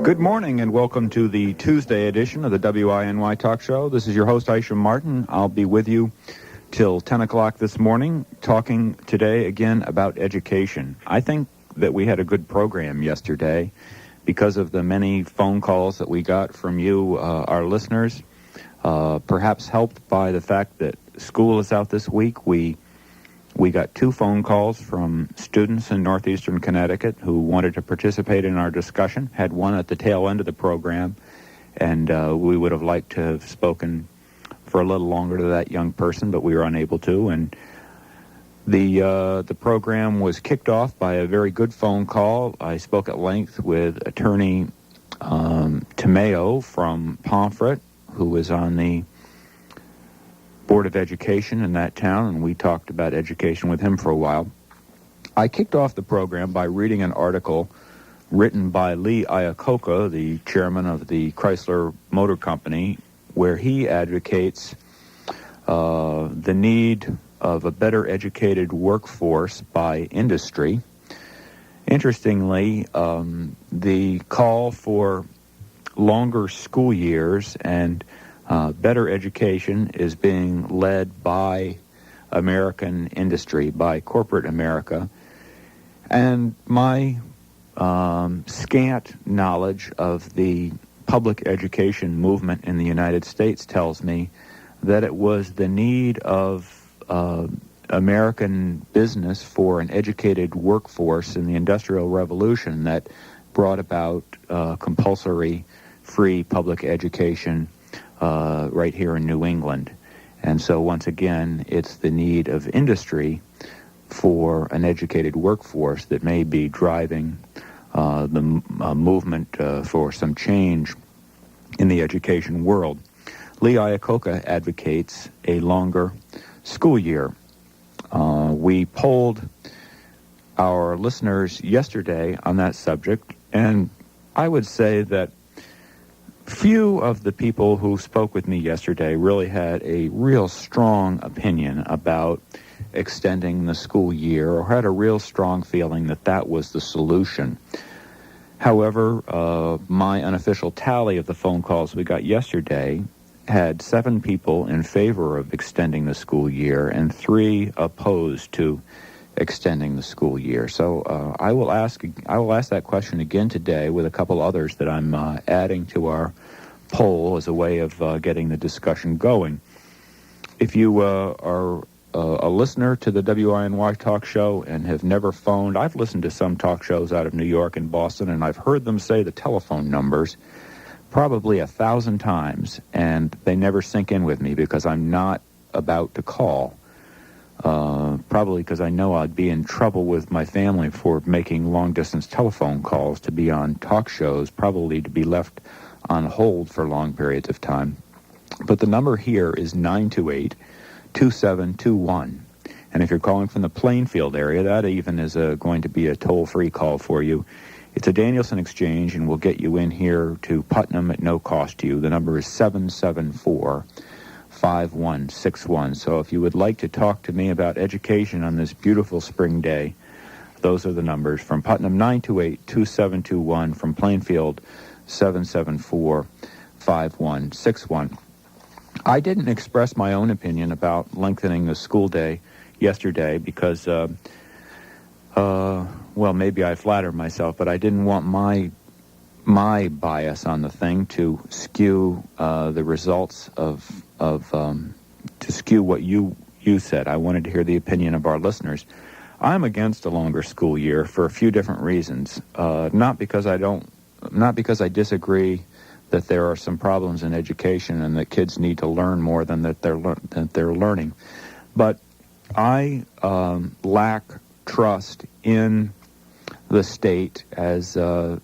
Good morning and welcome to the Tuesday edition of the WINY Talk Show. This is your host, Isham Martin. I'll be with you till 10 o'clock this morning, talking today again about education. I think that we had a good program yesterday because of the many phone calls that we got from you, our listeners, perhaps helped by the fact that school is out this week. We got 2 phone calls from students in northeastern Connecticut who wanted to participate in our discussion, had one at the tail end of the program, and we would have liked to have spoken for a little longer to that young person, but we were unable to. And the program was kicked off by a very good phone call. I spoke at length with Attorney Tomeo from Pomfret, who was on the Board of Education in that town, and we talked about education with him for a while. I kicked off the program by reading an article written by Lee Iacocca, the chairman of the Chrysler Motor Company, where he advocates the need of a better educated workforce by industry. Interestingly, the call for longer school years and better education is being led by American industry, by corporate America. And my scant knowledge of the public education movement in the United States tells me that it was the need of American business for an educated workforce in the Industrial Revolution that brought about compulsory free public education right here in New England. And so once again, it's the need of industry for an educated workforce that may be driving the movement for some change in the education world. Lee Iacocca advocates a longer school year. We polled our listeners yesterday on that subject, and I would say that few of the people who spoke with me yesterday really had a real strong opinion about extending the school year or had a real strong feeling that that was the solution. However, my unofficial tally of the phone calls we got yesterday had 7 people in favor of extending the school year and 3 opposed to extending the school year. So I will ask that question again today with a couple others that I'm adding to our poll as a way of getting the discussion going. If you are a listener to the WINY Talk Show and have never phoned, I've listened to some talk shows out of New York and Boston, and I've heard them say the telephone numbers probably 1,000 times, and they never sink in with me because I'm not about to call. Probably because I know I'd be in trouble with my family for making long-distance telephone calls to be on talk shows, probably to be left on hold for long periods of time. But the number here is 928-2721. And if you're calling from the Plainfield area, that even is going to be a toll-free call for you. It's a Danielson exchange, and we'll get you in here to Putnam at no cost to you. The number is 774-5161. So if you would like to talk to me about education on this beautiful spring day, those are the numbers. From Putnam, 928-2721. From Plainfield, 774-5161. I didn't express my own opinion about lengthening the school day yesterday because, well, maybe I flatter myself, but I didn't want my bias on the thing to skew the results to skew what you said. I wanted to hear the opinion of our listeners. I'm against a longer school year for a few different reasons. Not because I disagree that there are some problems in education and that kids need to learn more than that they're learning, but I lack trust in the state as the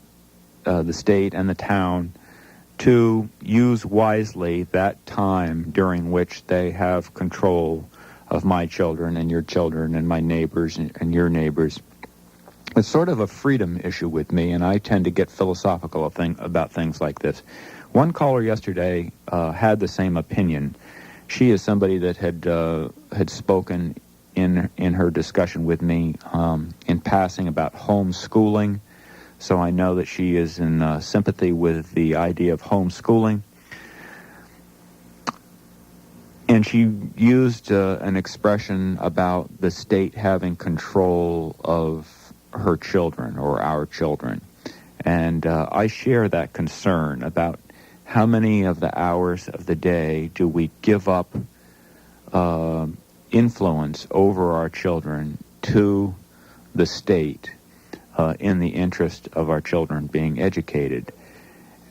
state and the town to use wisely that time during which they have control of my children and your children and my neighbors and your neighbors. It's sort of a freedom issue with me, and I tend to get philosophical about things like this. One caller yesterday had the same opinion. She is somebody that had spoken in her discussion with me in passing about homeschooling, so I know that she is in sympathy with the idea of homeschooling. And she used an expression about the state having control of her children or our children. And I share that concern about how many of the hours of the day do we give up influence over our children to the state in the interest of our children being educated.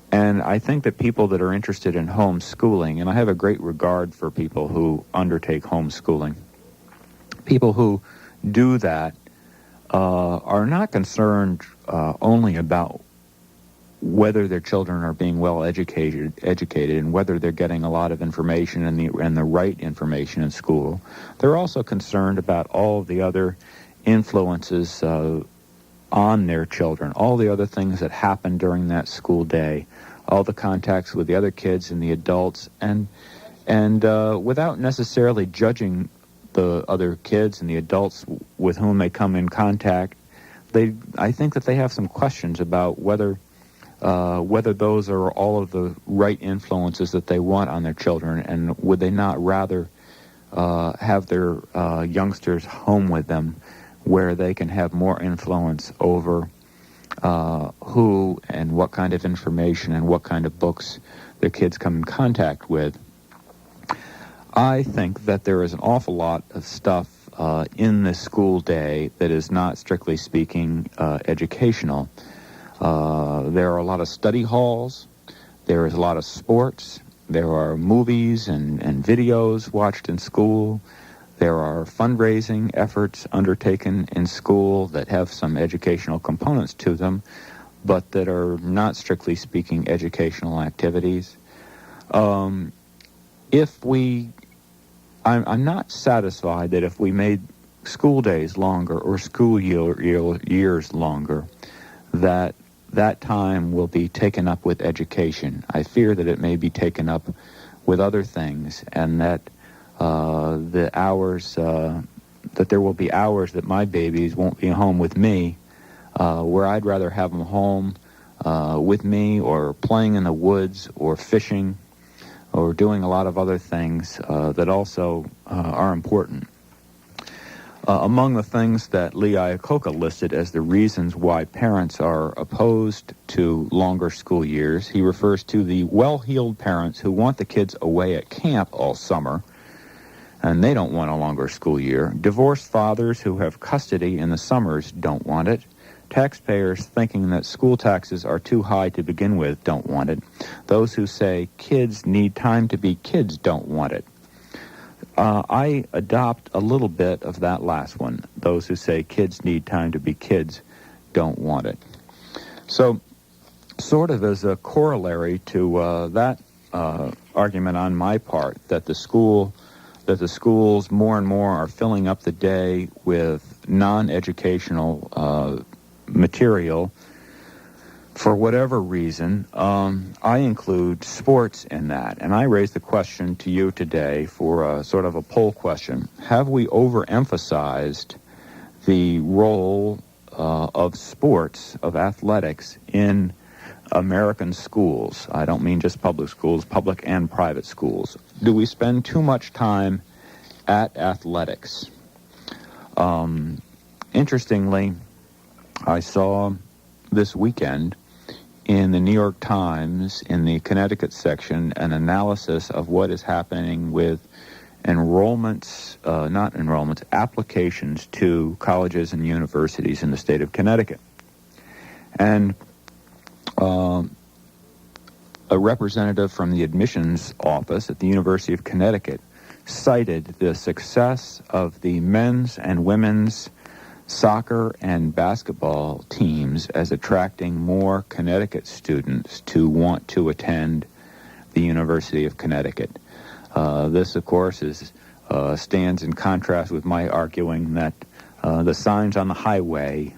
And I think that people that are interested in homeschooling, and I have a great regard for people who undertake homeschooling, people who do that are not concerned only about whether their children are being well educated, and whether they're getting a lot of information and the right information in school. They're also concerned about all of the other influences on their children, all the other things that happen during that school day, all the contacts with the other kids and the adults, and without necessarily judging the other kids and the adults with whom they come in contact. I think that they have some questions about whether those are all of the right influences that they want on their children, and would they not rather have their youngsters home with them where they can have more influence over who and what kind of information and what kind of books their kids come in contact with. I think that there is an awful lot of stuff in the school day that is not, strictly speaking, educational. There are a lot of study halls. There is a lot of sports. There are movies and videos watched in school. There are fundraising efforts undertaken in school that have some educational components to them, but that are not, strictly speaking, educational activities. I'm not satisfied that if we made school days longer or school years longer, that time will be taken up with education. I fear that it may be taken up with other things, and that the hours, that there will be hours that my babies won't be home with me, where I'd rather have them home with me, or playing in the woods, or fishing, or doing a lot of other things that also are important. Among the things that Lee Iacocca listed as the reasons why parents are opposed to longer school years, he refers to the well-heeled parents who want the kids away at camp all summer, and they don't want a longer school year. Divorced fathers who have custody in the summers don't want it. Taxpayers thinking that school taxes are too high to begin with don't want it. Those who say kids need time to be kids don't want it. I adopt a little bit of that last one. Those who say kids need time to be kids don't want it. So, sort of as a corollary to that argument on my part, that the schools more and more are filling up the day with non-educational material, for whatever reason, I include sports in that. And I raise the question to you today for sort of a poll question. Have we overemphasized the role of sports, of athletics, in American schools? I don't mean just public schools, public and private schools. Do we spend too much time at athletics? Interestingly, I saw this weekend in the New York Times, in the Connecticut section, an analysis of what is happening with applications to colleges and universities in the state of Connecticut. And a representative from the admissions office at the University of Connecticut cited the success of the men's and women's soccer and basketball teams as attracting more Connecticut students to want to attend the University of Connecticut. This, of course, stands in contrast with my arguing that the signs on the highway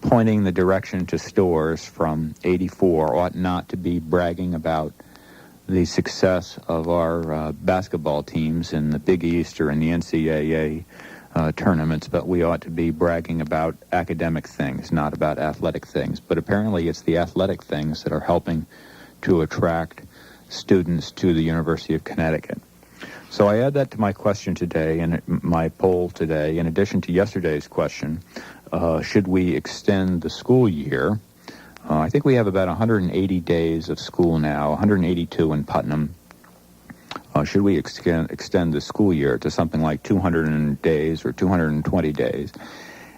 pointing the direction to stores from 84 ought not to be bragging about the success of our basketball teams in the Big East or in the NCAA tournaments, but we ought to be bragging about academic things, not about athletic things. But apparently it's the athletic things that are helping to attract students to the University of Connecticut. So I add that to my question today and my poll today, in addition to yesterday's question, should we extend the school year? I think we have about 180 days of school now, 182 in Putnam. Should we extend the school year to something like 200 days or 220 days?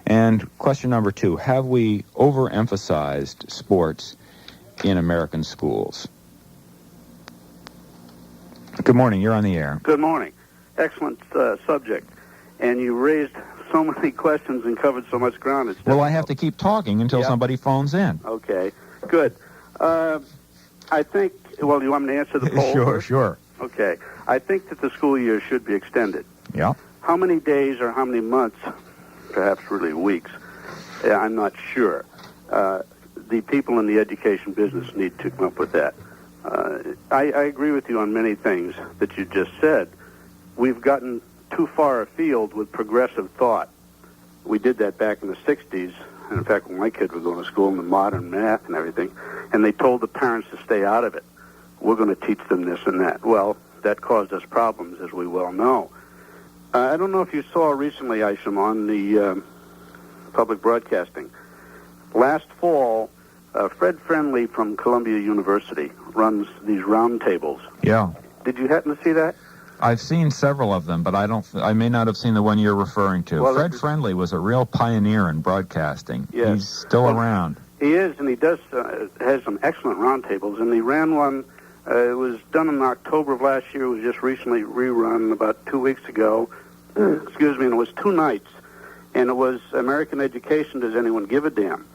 And question number 2, have we overemphasized sports in American schools? Good morning. You're on the air. Good morning. Excellent subject. And you raised so many questions and covered so much ground. Well, I have to keep talking until somebody phones in. Okay. Good. I think, well, you want me to answer the poll? Sure. Okay. I think that the school year should be extended. Yeah. How many days or how many months, perhaps really weeks, I'm not sure. The people in the education business need to come up with that. I agree with you on many things that you just said. We've gotten too far afield with progressive thought. We did that back in the 60s. And in fact, when my kids were going to school in the modern math and everything, and they told the parents to stay out of it. We're going to teach them this and that. Well, that caused us problems, as we well know. I don't know if you saw recently, Isham, on the public broadcasting. Last fall, Fred Friendly from Columbia University runs these roundtables. Yeah. Did you happen to see that? I've seen several of them, but I may not have seen the one you're referring to. Well, Fred Friendly was a real pioneer in broadcasting. Yes. He's still around. He is, and he has some excellent roundtables, and he ran one. It was done in October of last year. It was just recently rerun about 2 weeks ago. Excuse me, and it was 2 nights. And it was American Education, Does Anyone Give a Damn?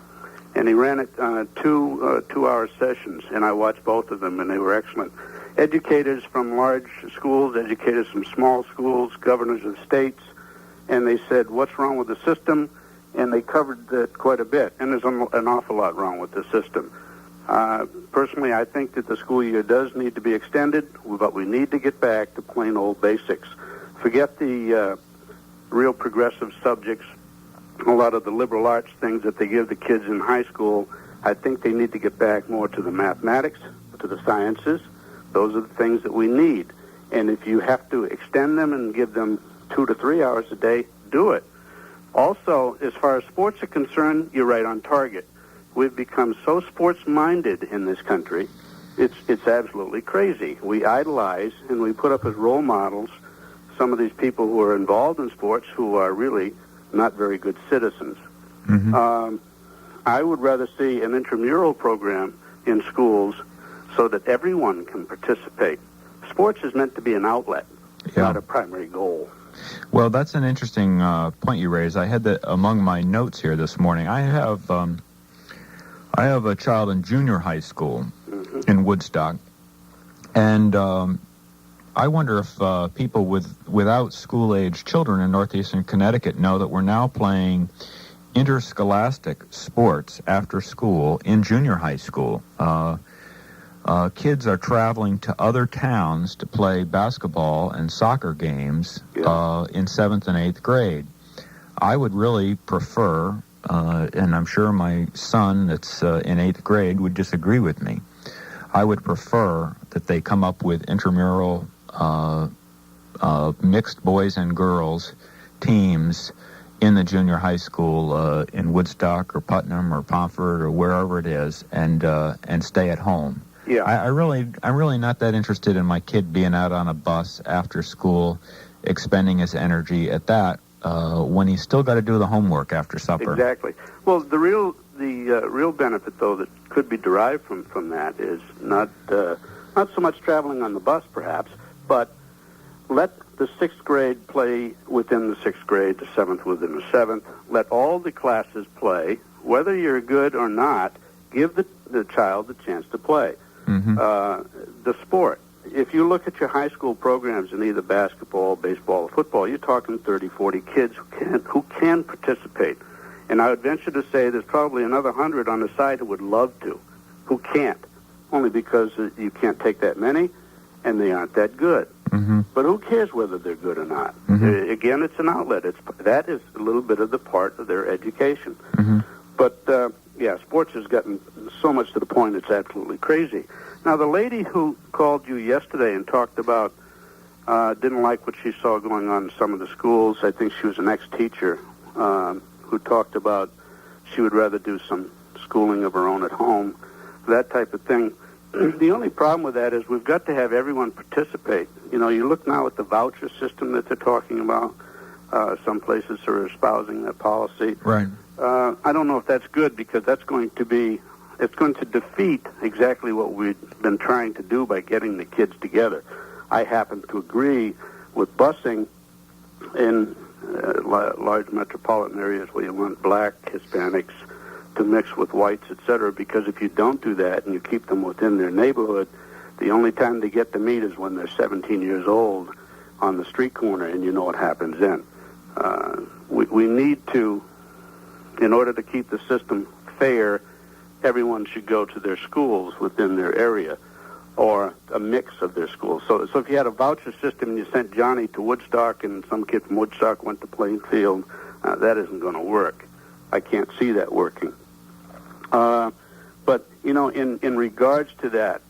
And he ran it 2-hour sessions, and I watched both of them, and they were excellent. Educators from large schools, educators from small schools, governors of states, and they said, what's wrong with the system? And they covered that quite a bit, and there's an awful lot wrong with the system. Personally, I think that the school year does need to be extended, but we need to get back to plain old basics. Forget the real progressive subjects, a lot of the liberal arts things that they give the kids in high school. I think they need to get back more to the mathematics, to the sciences. Those are the things that we need. And if you have to extend them and give them 2 to 3 hours a day, do it. Also, as far as sports are concerned, you're right on target. We've become so sports-minded in this country, it's absolutely crazy. We idolize and we put up as role models some of these people who are involved in sports who are really not very good citizens. Mm-hmm. I would rather see an intramural program in schools so that everyone can participate. Sports is meant to be an outlet, not a primary goal. Well, that's an interesting point you raised. I had that among my notes here this morning. I have a child in junior high school in Woodstock, and I wonder if people without school-age children in northeastern Connecticut know that we're now playing interscholastic sports after school in junior high school. Kids are traveling to other towns to play basketball and soccer games in 7th and 8th grade. I would really prefer, and I'm sure my son that's in 8th grade would disagree with me, I would prefer that they come up with intramural mixed boys and girls teams in the junior high school in Woodstock or Putnam or Pomfret or wherever it is, and stay at home. Yeah, I'm really not that interested in my kid being out on a bus after school, expending his energy at that when he's still got to do the homework after supper. Exactly. Well, the real benefit though that could be derived from that is not so much traveling on the bus perhaps, but let the 6th grade play within the 6th grade, the 7th within the 7th. Let all the classes play, whether you're good or not. Give the child the chance to play. Mm-hmm. The sport. If you look at your high school programs in either basketball, baseball, or football, you're talking 30, 40 kids who can participate. And I would venture to say there's probably another 100 on the side who would love to, who can't, only because you can't take that many, and they aren't that good. But who cares whether they're good or not? Again, it's an outlet. That is a little bit of the part of their education. But, yeah, sports has gotten so much to the point it's absolutely crazy. Now, the lady who called you yesterday and talked about didn't like what she saw going on in some of the schools. I think she was an ex-teacher who talked about she would rather do some schooling of her own at home, that type of thing. The only problem with that is we've got to have everyone participate. You know, you look now at the voucher system that they're talking about. Some places are espousing that policy. Right. I don't know if that's good because it's going to defeat exactly what we've been trying to do by getting the kids together. I happen to agree with busing in large metropolitan areas where you want black, Hispanics to mix with whites, etc., because if you don't do that and you keep them within their neighborhood, the only time they get to meet is when they're 17 years old on the street corner, and you know what happens then. We need to, in order to keep the system fair, everyone should go to their schools within their area, or a mix of their schools. So if you had a voucher system and you sent Johnny to Woodstock and some kid from Woodstock went to Plainfield, that isn't going to work. I can't see that working. But, you know, in regards to that,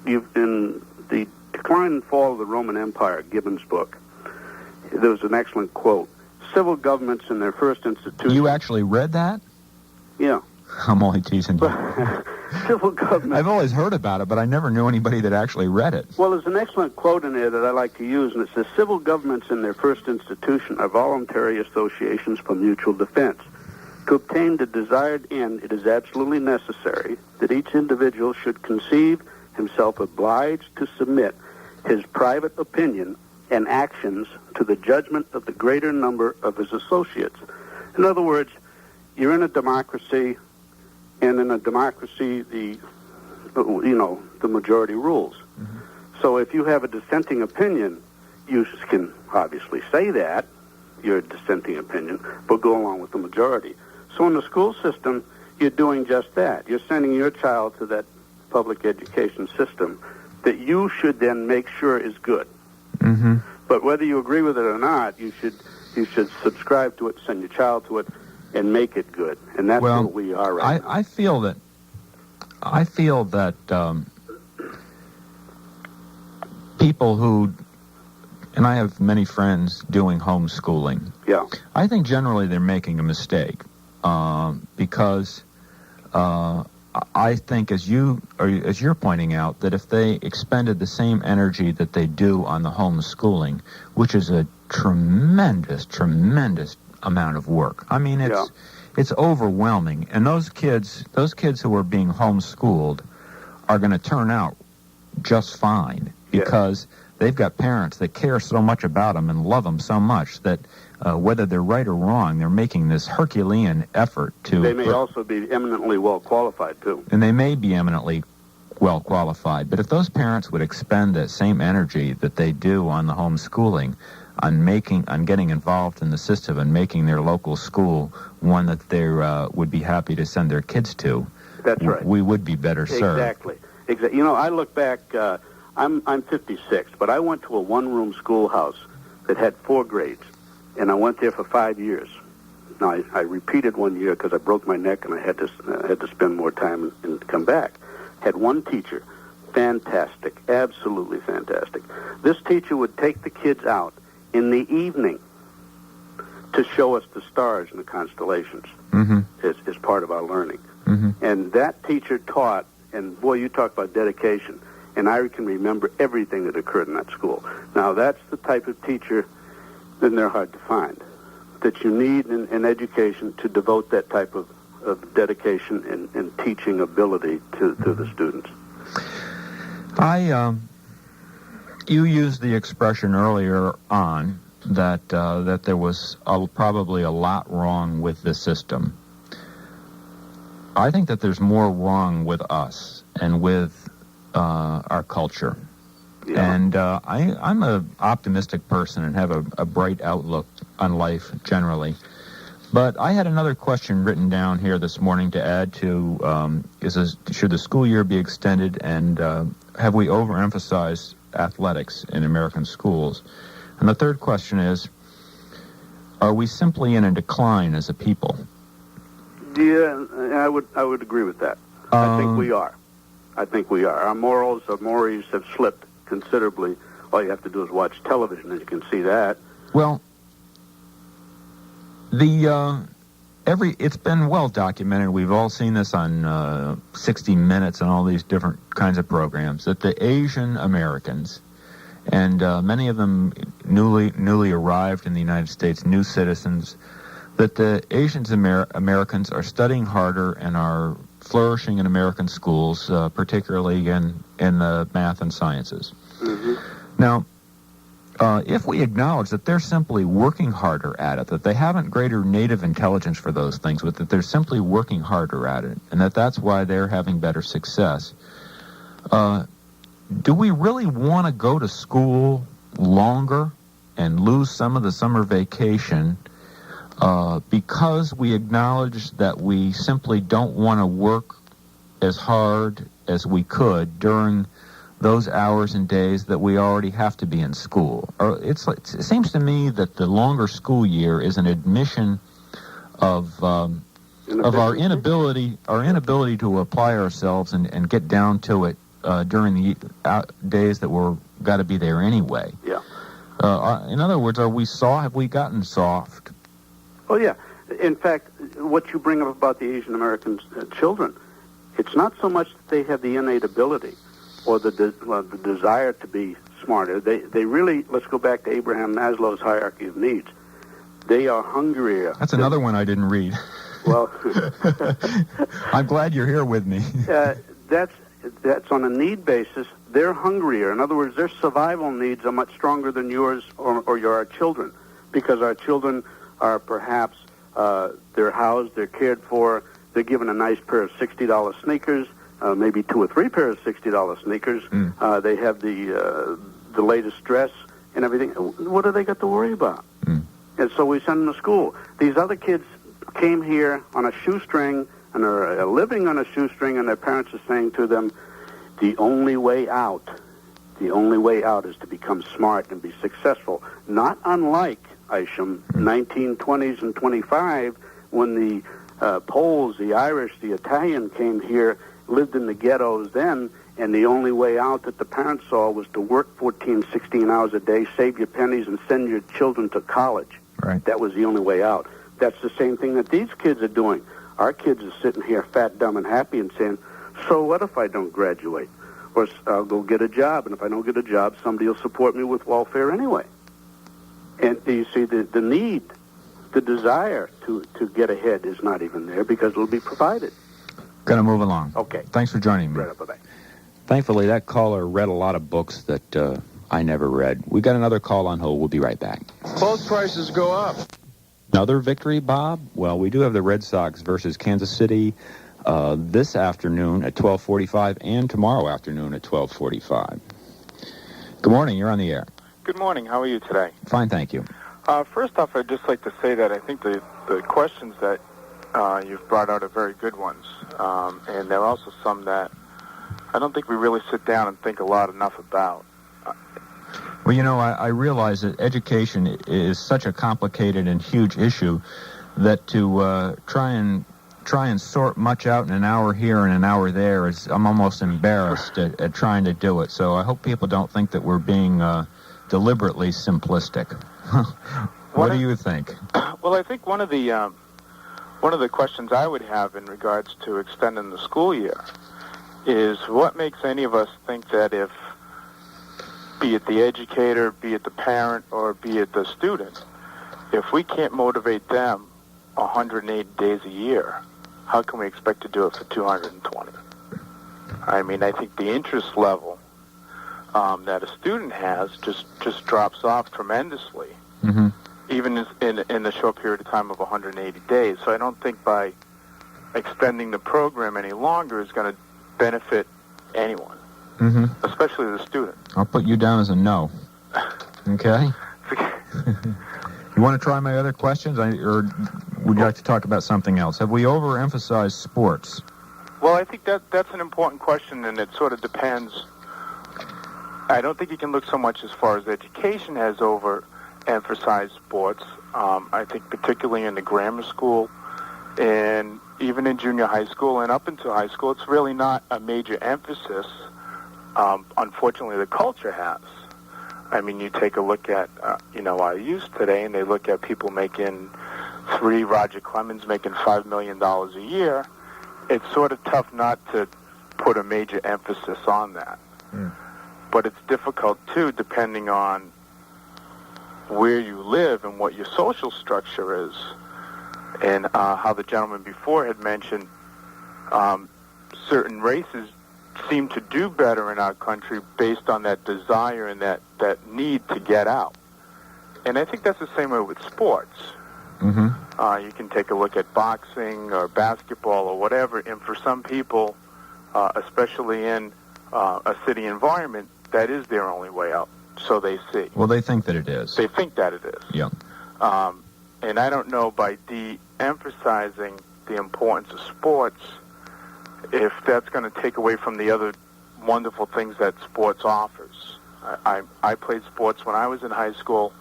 in the Decline and Fall of the Roman Empire, Gibbon's book, there was an excellent quote. Civil governments in their first institution... You actually read that? Yeah. I'm only teasing you. Civil government. I've always heard about it, but I never knew anybody that actually read it. Well, there's an excellent quote in there that I like to use, and it says, civil governments in their first institution are voluntary associations for mutual defense. To obtain the desired end, it is absolutely necessary that each individual should conceive himself obliged to submit his private opinion and actions to the judgment of the greater number of his associates. In other words, you're in a democracy, and in a democracy, the majority rules. So if you have a dissenting opinion, you can obviously say that, your dissenting opinion, but go along with the majority. So in the school system, you're doing just that. You're sending your child to that public education system that you should then make sure is good. But whether you agree with it or not, you should subscribe to it, send your child to it, and make it good. And that's what we are right now. I feel that people who, and I have many friends doing homeschooling. Yeah. I think generally they're making a mistake because I think, as you're pointing out, that if they expended the same energy that they do on the homeschooling, which is a tremendous amount of work. I mean, it's overwhelming, and those kids who are being homeschooled are going to turn out just fine because they've got parents that care so much about them and love them so much that whether they're right or wrong, they're making this Herculean effort to... They may also be eminently well qualified, too. And they may be eminently well qualified, but if those parents would expend that same energy that they do on the homeschooling on getting involved in the system and making their local school one that they would be happy to send their kids to, that's right. We would be better served. Exactly. You know, I look back, I'm 56, but I went to a one-room schoolhouse that had 4 grades, and I went there for 5 years. Now, I repeated 1 year because I broke my neck and I had to spend more time and come back. Had one teacher, fantastic, absolutely fantastic. This teacher would take the kids out in the evening to show us the stars and the constellations as part of our learning. And that teacher taught, and boy, you talk about dedication, and I can remember everything that occurred in that school. Now, that's the type of teacher, then they're hard to find, that you need in education to devote that type of dedication and teaching ability to the students. You used the expression earlier on that there was probably a lot wrong with the system. I think that there's more wrong with us and with our culture. Yeah. And I'm an optimistic person and have a bright outlook on life generally. But I had another question written down here this morning to add to, should the school year be extended, and have we overemphasized athletics in American schools? And the third question is, are we simply in a decline as a people? Yeah, I would agree with that. I think we are. I think we are. Our morals, our mores have slipped considerably. All you have to do is watch television, and you can see that. Well, it's been well documented. We've all seen this on 60 Minutes and all these different kinds of programs, that the Asian Americans, and many of them newly arrived in the United States, new citizens, that the Americans are studying harder and are flourishing in American schools, particularly in the math and sciences. Mm-hmm. Now, if we acknowledge that they're simply working harder at it, that they haven't greater native intelligence for those things, but that they're simply working harder at it, and that's why they're having better success, do we really want to go to school longer and lose some of the summer vacation because we acknowledge that we simply don't want to work as hard as we could during those hours and days that we already have to be in school? Or it seems to me that the longer school year is an admission of our inability to apply ourselves and get down to it during the days that we're got to be there anyway. Yeah. In other words, are we soft? Have we gotten soft? Oh yeah. In fact, what you bring up about the Asian American children, it's not so much that they have the innate ability or the desire to be smarter. They really, let's go back to Abraham Maslow's hierarchy of needs. They are hungrier. That's another one I didn't read. Well, I'm glad you're here with me. That's on a need basis. They're hungrier. In other words, their survival needs are much stronger than yours or our children, because our children are perhaps they're housed, they're cared for, they're given a nice pair of $60 sneakers, maybe 2 or 3 pairs of $60 sneakers. They have the latest dress and everything. What do they got to worry about? And so we send them to school. These other kids came here on a shoestring and are living on a shoestring, and their parents are saying to them, the only way out is to become smart and be successful. Not unlike, Isham, 1920s and 25, when the Poles, the Irish, the Italian came here, lived in the ghettos then, and the only way out that the parents saw was to work 14, 16 hours a day, save your pennies, and send your children to college. Right. That was the only way out. That's the same thing that these kids are doing. Our kids are sitting here fat, dumb, and happy and saying, so what if I don't graduate? Or I'll go get a job, and if I don't get a job, somebody will support me with welfare anyway. And you see, the need, the desire to get ahead is not even there because it'll be provided. Going to move along. Okay. Thanks for joining me. Right, bye-bye. Thankfully, that caller read a lot of books that I never read. We got another call on hold. We'll be right back. Both prices go up. Another victory, Bob? Well, we do have the Red Sox versus Kansas City this afternoon at 12:45 and tomorrow afternoon at 12:45. Good morning. You're on the air. Good morning. How are you today? Fine, thank you. First off, I'd just like to say that I think the questions that you've brought out are very good ones. And there are also some that I don't think we really sit down and think a lot enough about. Well, you know, I realize that education is such a complicated and huge issue that to try and sort much out in an hour here and an hour there I'm almost embarrassed at trying to do it. So I hope people don't think that we're being deliberately simplistic. What do you think? Well, I think one of the questions I would have in regards to extending the school year is what makes any of us think that if, be it the educator, be it the parent, or be it the student, if we can't motivate them 180 days a year, how can we expect to do it for 220? I mean, I think the interest level that a student has just drops off tremendously, even in the short period of time of 180 days. So I don't think by extending the program any longer is going to benefit anyone, especially the student. I'll put you down as a no. Okay? You want to try my other questions, or would you like to talk about something else? Have we overemphasized sports? Well, I think that's an important question, and it sort of depends. I don't think you can look so much as far as education has overemphasized sports. I think particularly in the grammar school and even in junior high school and up into high school, it's really not a major emphasis. Unfortunately, the culture has. I mean, you take a look at, our youth today, and they look at people making Roger Clemens making $5 million a year. It's sort of tough not to put a major emphasis on that. But it's difficult, too, depending on where you live and what your social structure is. And how the gentleman before had mentioned, certain races seem to do better in our country based on that desire and that need to get out. And I think that's the same way with sports. You can take a look at boxing or basketball or whatever, and for some people, especially in a city environment, that is their only way out, so they see. Well, they think that it is. They think that it is. Yeah. And I don't know, by de-emphasizing the importance of sports, if that's going to take away from the other wonderful things that sports offers. I played sports when I was in high school,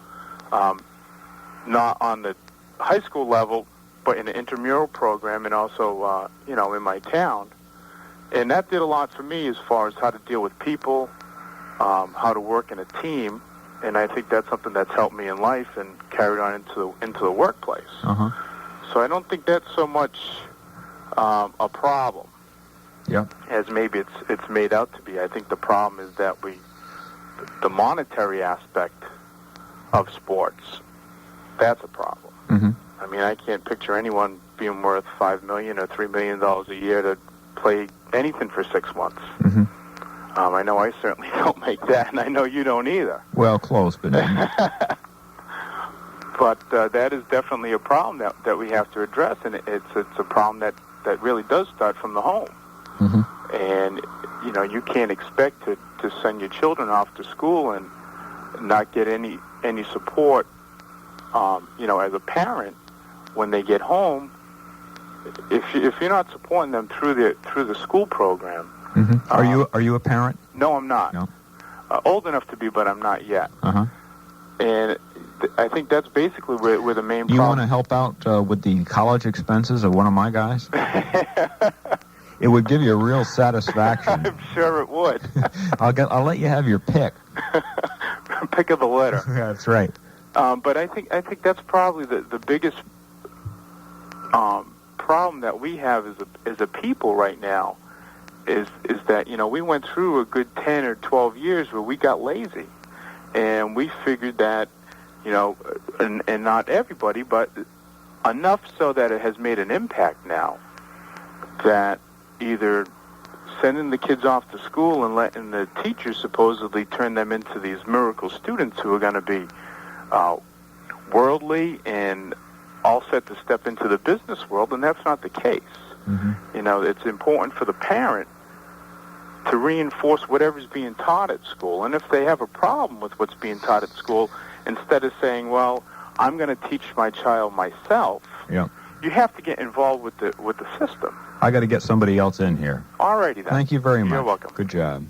not on the high school level, but in an intramural program, and also, in my town. And that did a lot for me as far as how to deal with people, how to work in a team, and I think that's something that's helped me in life and carried on into the workplace. So I don't think that's so much a problem as maybe it's made out to be. I think the problem is that the monetary aspect of sports, that's a problem. I mean, I can't picture anyone being worth $5 million or $3 million a year to play anything for 6 months. I know I certainly don't make that, and I know you don't either. Well, close, but... But that is definitely a problem that we have to address, and it's a problem that really does start from the home. And, you can't expect to send your children off to school and not get any support, as a parent when they get home. If you're not supporting them through the school program. Are you a parent? No, I'm not. No. Old enough to be, but I'm not yet. And I think that's basically where the main Do you problem... want to help out with the college expenses of one of my guys? It would give you a real satisfaction. I'm sure it would. I'll let you have your pick. Pick of the litter. Yeah, that's right. But I think that's probably the biggest problem that we have as a people right now is that, we went through a good 10 or 12 years where we got lazy. And we figured that, and not everybody, but enough so that it has made an impact now that either sending the kids off to school and letting the teachers supposedly turn them into these miracle students who are going to be worldly and all set to step into the business world, and that's not the case. It's important for the parent to reinforce whatever's being taught at school. And if they have a problem with what's being taught at school, instead of saying, well, I'm going to teach my child myself, you have to get involved with the system. I got to get somebody else in here. All righty then. Thank you very much. You're welcome. Good job.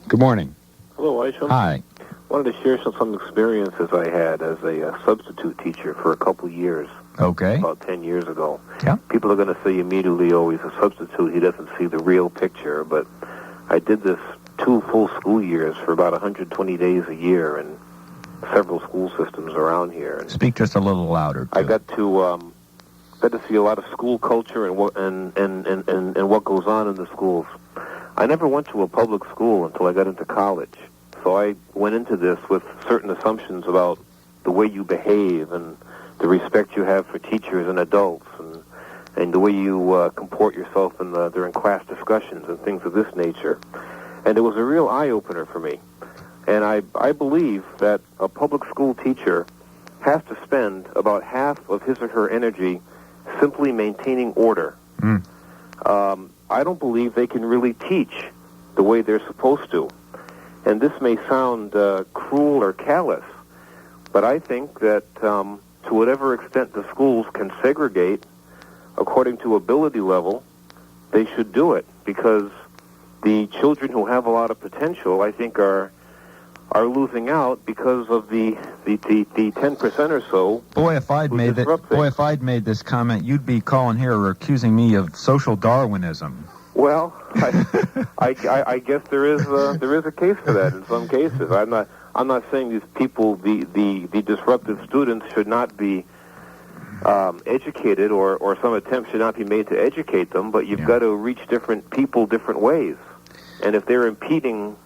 Good morning. Hello, Isham. Hi. Wanted to share some experiences I had as a substitute teacher for a couple years. Okay. About 10 years ago. Yeah. People are going to say immediately, oh, he's a substitute, he doesn't see the real picture, but I did this 2 full school years for about 120 days a year in several school systems around here. And speak just a little louder, too. I got to see a lot of school culture and what goes on in the schools. I never went to a public school until I got into college. So I went into this with certain assumptions about the way you behave and the respect you have for teachers and adults and the way you comport yourself during class discussions and things of this nature. And it was a real eye-opener for me. And I believe that a public school teacher has to spend about half of his or her energy simply maintaining order. I don't believe they can really teach the way they're supposed to. And this may sound cruel or callous, but I think that to whatever extent the schools can segregate according to ability level, they should do it, because the children who have a lot of potential, I think, are losing out because of the 10% or so. Boy, if I'd made this comment, you'd be calling here or accusing me of social Darwinism. Well, I guess there is a case for that in some cases. I'm not saying these people, the disruptive students, should not be educated, or some attempt should not be made to educate them. But you've got to reach different people different ways, and if they're impeding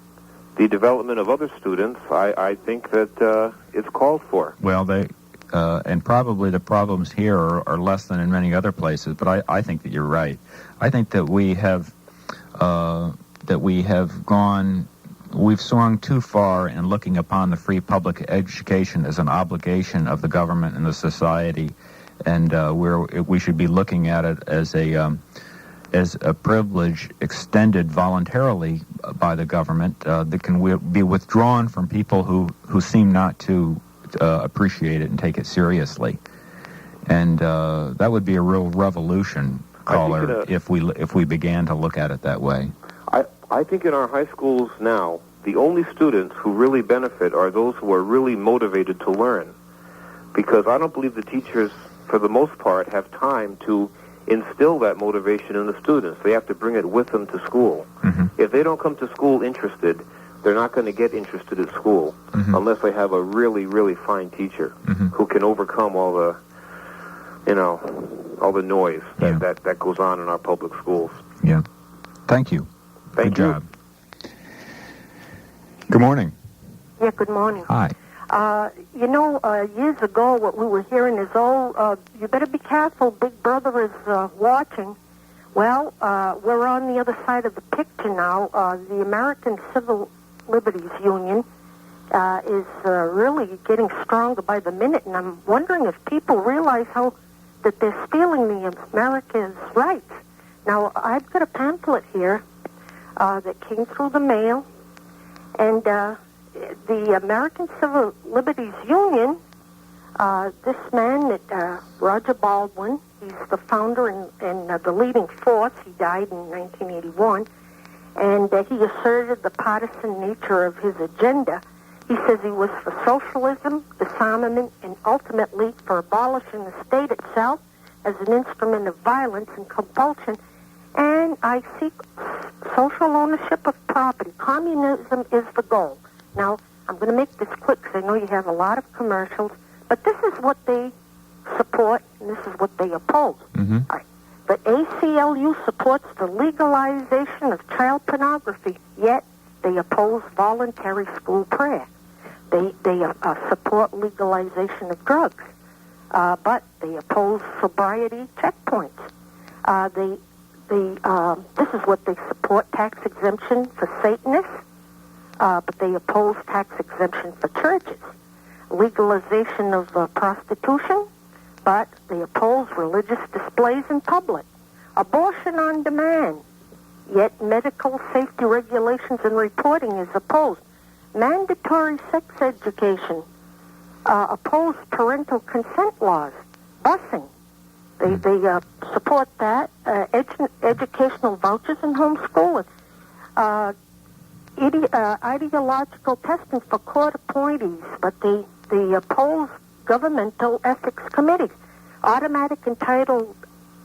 the development of other students, I think that it's called for. Well, and probably the problems here are less than in many other places, but I think that you're right. I think that we've swung too far in looking upon the free public education as an obligation of the government and the society, and we should be looking at it as a privilege extended voluntarily by the government that can be withdrawn from people who seem not to appreciate it and take it seriously. And that would be a real revolution, caller, if we began to look at it that way. I think in our high schools now, the only students who really benefit are those who are really motivated to learn, because I don't believe the teachers, for the most part, have time to instill that motivation in the students. They have to bring it with them to school. Mm-hmm. If they don't come to school interested, they're not going to get interested at school unless they have a really, really fine teacher who can overcome all the noise that goes on in our public schools. Yeah. Thank you. Thank Good you. job. Good morning. Yeah, good morning. Hi. Years ago, what we were hearing is, you better be careful, Big Brother is watching. Well, we're on the other side of the picture now. The American Civil Liberties Union is really getting stronger by the minute, and I'm wondering if people realize that they're stealing the America's rights. Now, I've got a pamphlet here that came through the mail, and the American Civil Liberties Union, this man, Roger Baldwin, he's the founder and the leading force. He died in 1981, and he asserted the partisan nature of his agenda. He says he was for socialism, disarmament, and ultimately for abolishing the state itself as an instrument of violence and compulsion. And I seek social ownership of property. Communism is the goal. Now, I'm going to make this quick because I know you have a lot of commercials, but this is what they support and this is what they oppose. Mm-hmm. All right. The ACLU supports the legalization of child pornography, yet they oppose voluntary school prayer. They support legalization of drugs, but they oppose sobriety checkpoints. This is what they support: tax exemption for Satanists, but they oppose tax exemption for churches. Legalization of prostitution, but they oppose religious displays in public. Abortion on demand, yet medical safety regulations and reporting is opposed. Mandatory sex education, oppose parental consent laws. Busing, they support that. Educational vouchers and homeschooling. Ideological testing for court appointees, but they oppose governmental ethics committees. Automatic entitled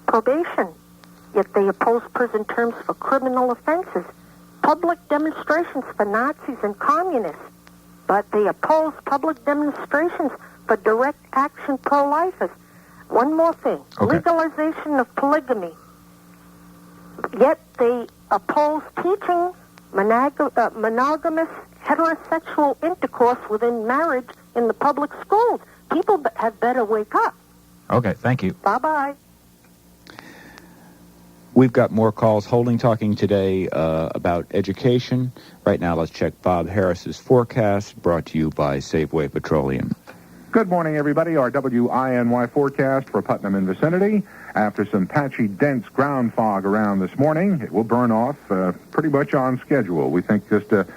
probation, yet they oppose prison terms for criminal offenses. Public demonstrations for Nazis and communists, but they oppose public demonstrations for direct action pro-lifers. One more thing. Okay. Legalization of polygamy, yet they oppose teaching monogamous heterosexual intercourse within marriage in the public schools. People have better wake up. Okay, thank you. Bye-bye. We've got more calls holding, talking today about education. Right now, let's check Bob Harris's forecast, brought to you by Safeway Petroleum. Good morning, everybody. Our WINY forecast for Putnam and vicinity. After some patchy, dense ground fog around this morning, it will burn off pretty much on schedule. We think just a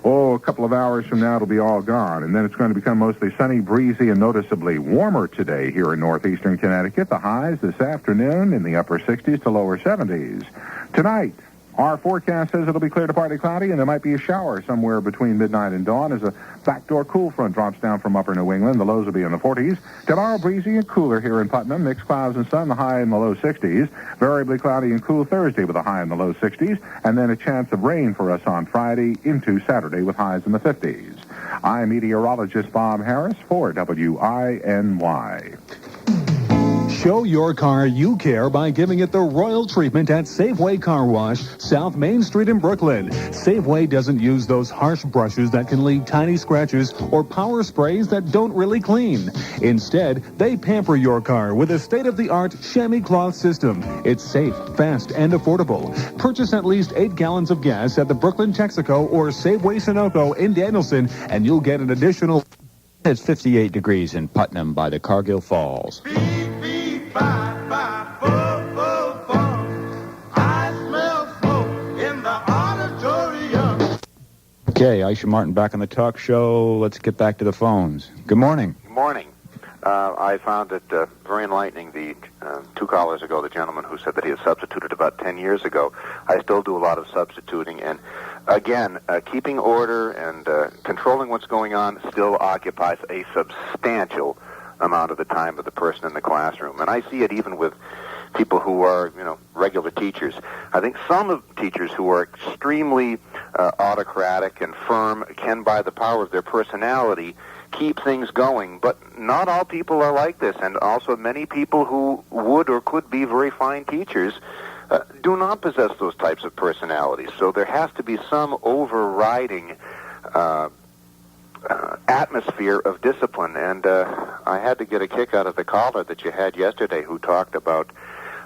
couple of hours from now it'll be all gone. And then it's going to become mostly sunny, breezy, and noticeably warmer today here in northeastern Connecticut. The highs this afternoon in the upper 60s to lower 70s. Tonight, Our forecast says it'll be clear to partly cloudy, and there might be a shower somewhere between midnight and dawn as a backdoor cool front drops down from upper New England. The lows will be in the 40s. Tomorrow, breezy and cooler here in Putnam. Mixed clouds and sun, the high in the low 60s. Variably cloudy and cool Thursday with a high in the low 60s. And then a chance of rain for us on Friday into Saturday with highs in the 50s. I'm meteorologist Bob Harris for WINY. Show your car you care by giving it the royal treatment at Safeway Car Wash, South Main Street in Brooklyn. Safeway doesn't use those harsh brushes that can leave tiny scratches or power sprays that don't really clean. Instead, they pamper your car with a state-of-the-art chamois cloth system. It's safe, fast, and affordable. Purchase at least 8 gallons of gas at the Brooklyn Texaco or Safeway Sunoco in Danielson, and you'll get an additional... It's 58 degrees in Putnam by the Cargill Falls. Okay, Isham Martin back on the talk show. Let's get back to the phones. Good morning. Good morning. I found it very enlightening, the 2 callers ago, the gentleman who said that he had substituted about 10 years ago. I still do a lot of substituting, and again, keeping order and controlling what's going on still occupies a substantial amount of the time of the person in the classroom. And I see it even with people who are, regular teachers. I think some of teachers who are extremely autocratic and firm can, by the power of their personality, keep things going. But not all people are like this, and also many people who would or could be very fine teachers do not possess those types of personalities. So there has to be some overriding atmosphere of discipline. And I had to get a kick out of the caller that you had yesterday who talked about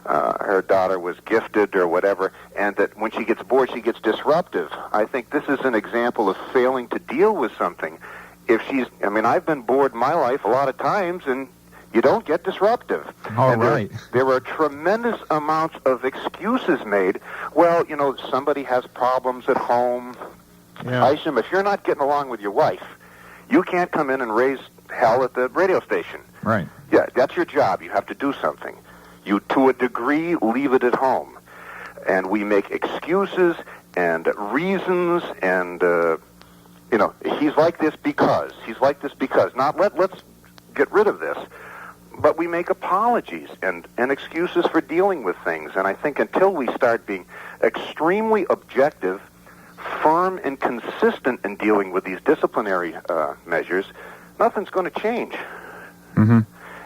her daughter was gifted or whatever, and that when she gets bored, she gets disruptive. I think this is an example of failing to deal with something. If she's, I've been bored in my life a lot of times, and you don't get disruptive. All right. There are tremendous amounts of excuses made. Well, somebody has problems at home. Yeah. Isham, if you're not getting along with your wife, you can't come in and raise hell at the radio station. Right. Yeah, that's your job. You have to do something. You, to a degree, leave it at home. And we make excuses and reasons and, he's like this because. He's like this because. Not let's get rid of this. But we make apologies and excuses for dealing with things. And I think until we start being extremely objective, firm, and consistent in dealing with these disciplinary measures, nothing's going to change. Mm-hmm.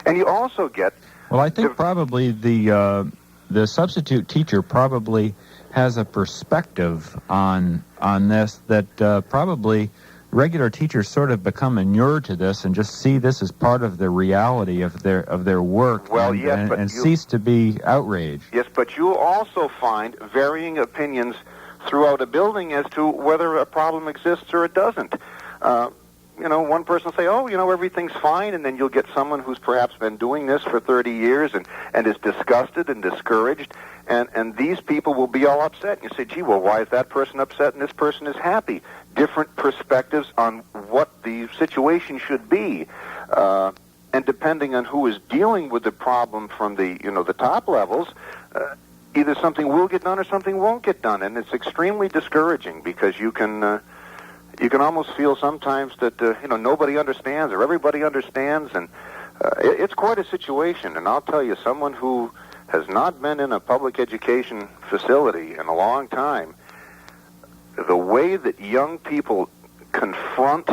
And you also get... Well, I think probably the substitute teacher probably has a perspective on this that probably regular teachers sort of become inured to this and just see this as part of the reality of their work. Well, and, yes, and cease to be outraged. Yes, but you'll also find varying opinions throughout a building as to whether a problem exists or it doesn't. One person will say, everything's fine, and then you'll get someone who's perhaps been doing this for 30 years and is disgusted and discouraged, and these people will be all upset. And you say, gee, well, why is that person upset and this person is happy? Different perspectives on what the situation should be. And depending on who is dealing with the problem from the top levels, either something will get done or something won't get done. And it's extremely discouraging because you can almost feel sometimes that, nobody understands or everybody understands. And it's quite a situation. And I'll tell you, someone who has not been in a public education facility in a long time, the way that young people confront,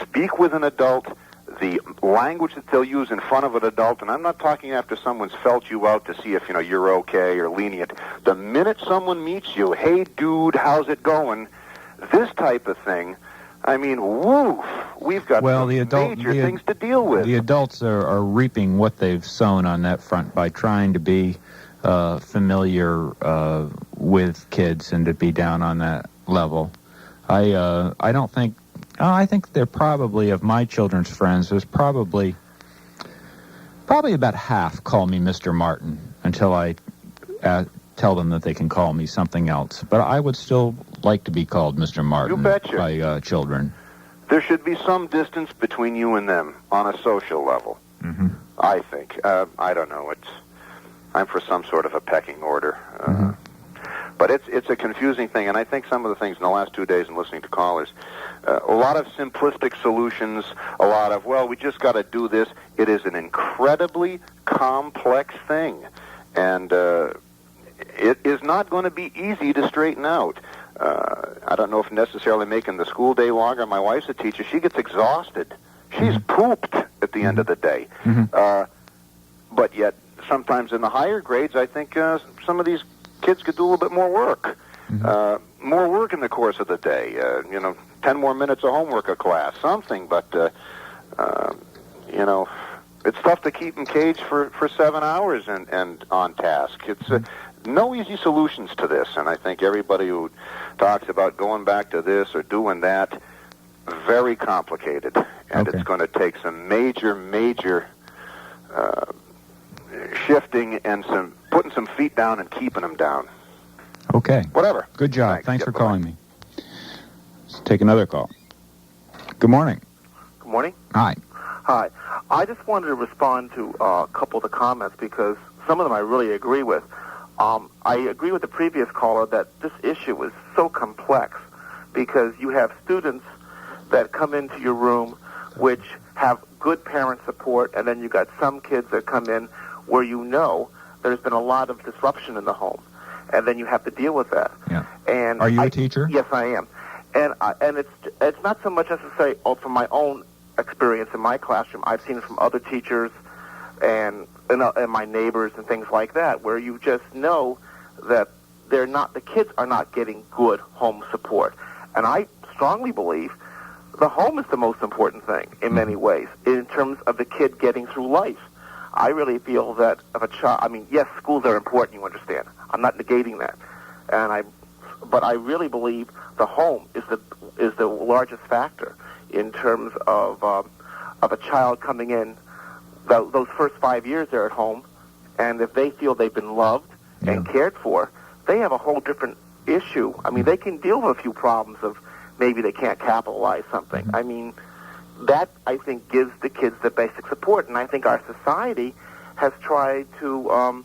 speak with an adult, the language that they'll use in front of an adult, and I'm not talking after someone's felt you out to see if, you're okay or lenient. The minute someone meets you, hey, dude, how's it going? This type of thing, woof, we've got major things to deal with. The adults are reaping what they've sown on that front by trying to be familiar with kids and to be down on that level. I don't think... I think they're probably, of my children's friends, there's probably about half call me Mr. Martin until I tell them that they can call me something else. But I would still like to be called Mr. Martin by children. There should be some distance between you and them on a social level, I think. I don't know. I'm for some sort of a pecking order. But But it's a confusing thing, and I think some of the things in the last 2 days in listening to callers, a lot of simplistic solutions, a lot of, well, we just got to do this. It is an incredibly complex thing, and it is not going to be easy to straighten out. I don't know if necessarily making the school day longer. My wife's a teacher. She gets exhausted. She's pooped at the end of the day. But yet, sometimes in the higher grades, I think some of these kids could do a little bit more work. More work in the course of the day. 10 more minutes of homework a class, something. But, it's tough to keep them caged for 7 hours and on task. It's no easy solutions to this, and I think everybody who talks about going back to this or doing that, very complicated, and it's going to take some major shifting and putting some feet down and keeping them down. Okay. Whatever. Good job. Thanks for calling me. Let's take another call. Good morning. Good morning. Hi. Hi. I just wanted to respond to a couple of the comments because some of them I really agree with. I agree with the previous caller that this issue is so complex because you have students that come into your room which have good parent support, and then you got some kids that come in where there's been a lot of disruption in the home, and then you have to deal with that. Yeah. And are you a teacher? Yes, I am. And it's not so much necessarily from my own experience in my classroom. I've seen it from other teachers and my neighbors and things like that, where you just know that the kids are not getting good home support. And I strongly believe the home is the most important thing in many ways in terms of the kid getting through life. I really feel that if a child, yes, schools are important, you understand. I'm not negating that. But I really believe the home is the largest factor in terms of a child coming in. Those first 5 years they're at home, and if they feel they've been loved and cared for, they have a whole different issue. They can deal with a few problems of maybe they can't capitalize something. That, I think, gives the kids the basic support, and I think our society has tried to,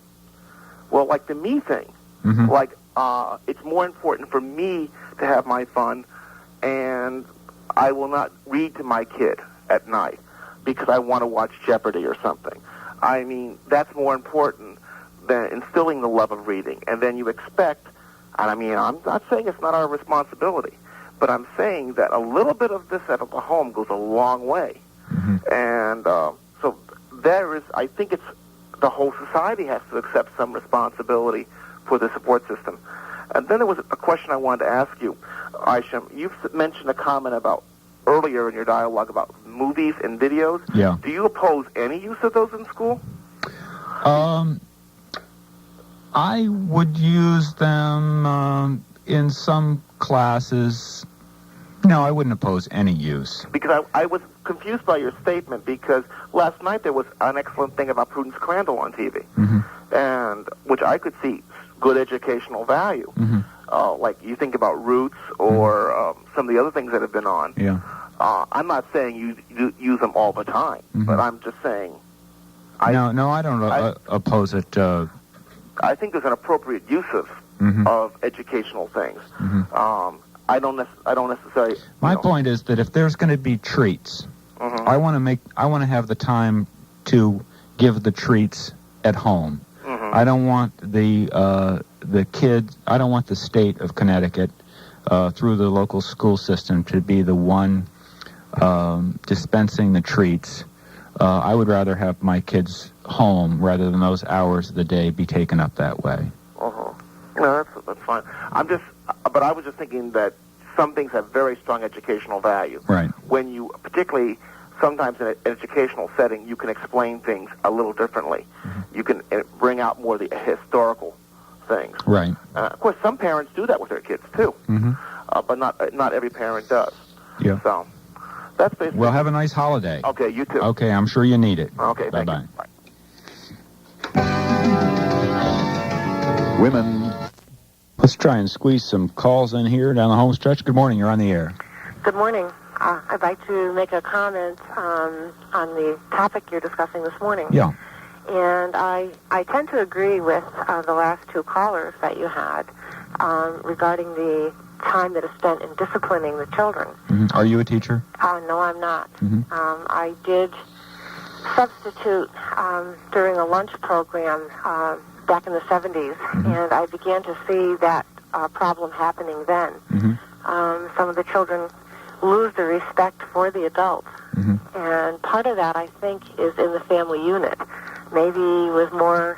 like the me thing. It's more important for me to have my fun, and I will not read to my kid at night because I want to watch Jeopardy or something. That's more important than instilling the love of reading. And then you expect, and I'm not saying it's not our responsibility, but I'm saying that a little bit of this out of the home goes a long way. And so I think the whole society has to accept some responsibility for the support system. And then there was a question I wanted to ask you, Isham. You've mentioned a comment about earlier in your dialogue about movies and videos. Yeah. Do you oppose any use of those in school? I would use them in some classes. No, I wouldn't oppose any use. Because I was confused by your statement, because last night there was an excellent thing about Prudence Crandall on TV, and which I could see good educational value. Like you think about Roots or some of the other things that have been on. Yeah. I'm not saying you use them all the time, but I'm just saying. No, I don't oppose it. I think there's an appropriate use of educational things. I don't necessarily. My point is that if there's going to be treats, I want to have the time to give the treats at home. I don't want the kids. I don't want the state of Connecticut through the local school system to be the one dispensing the treats. I would rather have my kids home rather than those hours of the day be taken up that way. No, that's fine. But I was just thinking that some things have very strong educational value. Right. When you, particularly sometimes in an educational setting, you can explain things a little differently. You can bring out more of the historical things. Right. Of course, some parents do that with their kids too, but not every parent does. Yeah. So that's basically. Well, have a nice holiday. Okay, you too. Okay, I'm sure you need it. Okay, bye bye. Bye. Women. Let's try and squeeze some calls in here down the home stretch. Good morning. You're on the air. Good morning. I'd like to make a comment on the topic you're discussing this morning. Yeah. And I tend to agree with the last two callers that you had, regarding the time that is spent in disciplining the children. Mm-hmm. Are you a teacher? No, I'm not. Mm-hmm. I did substitute during a lunch program back in the 70s, mm-hmm. and I began to see that problem happening then. Mm-hmm. Some of the children lose the respect for the adults, mm-hmm. and part of that, I think, is in the family unit. Maybe with more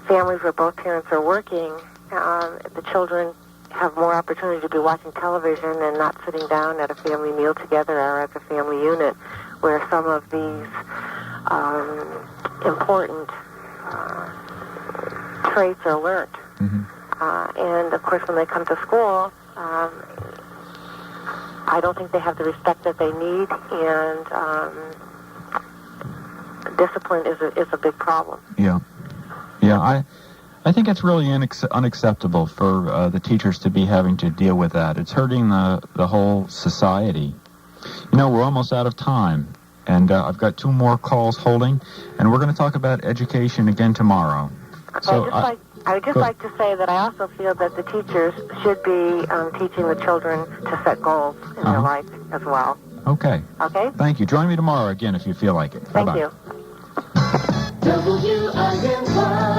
families where both parents are working, the children have more opportunity to be watching television and not sitting down at a family meal together or as a family unit, where some of these important traits are learned. Mm-hmm. And, of course, when they come to school, I don't think they have the respect that they need, and discipline is a big problem. Yeah. I think it's really unacceptable for the teachers to be having to deal with that. It's hurting the whole society. You know, we're almost out of time, and I've got 2 more calls holding, and we're going to talk about education again tomorrow. So I would just like to say that I also feel that the teachers should be teaching the children to set goals in their life as well. Okay. Okay? Thank you. Join me tomorrow again if you feel like it. Thank Bye-bye. you. WINY.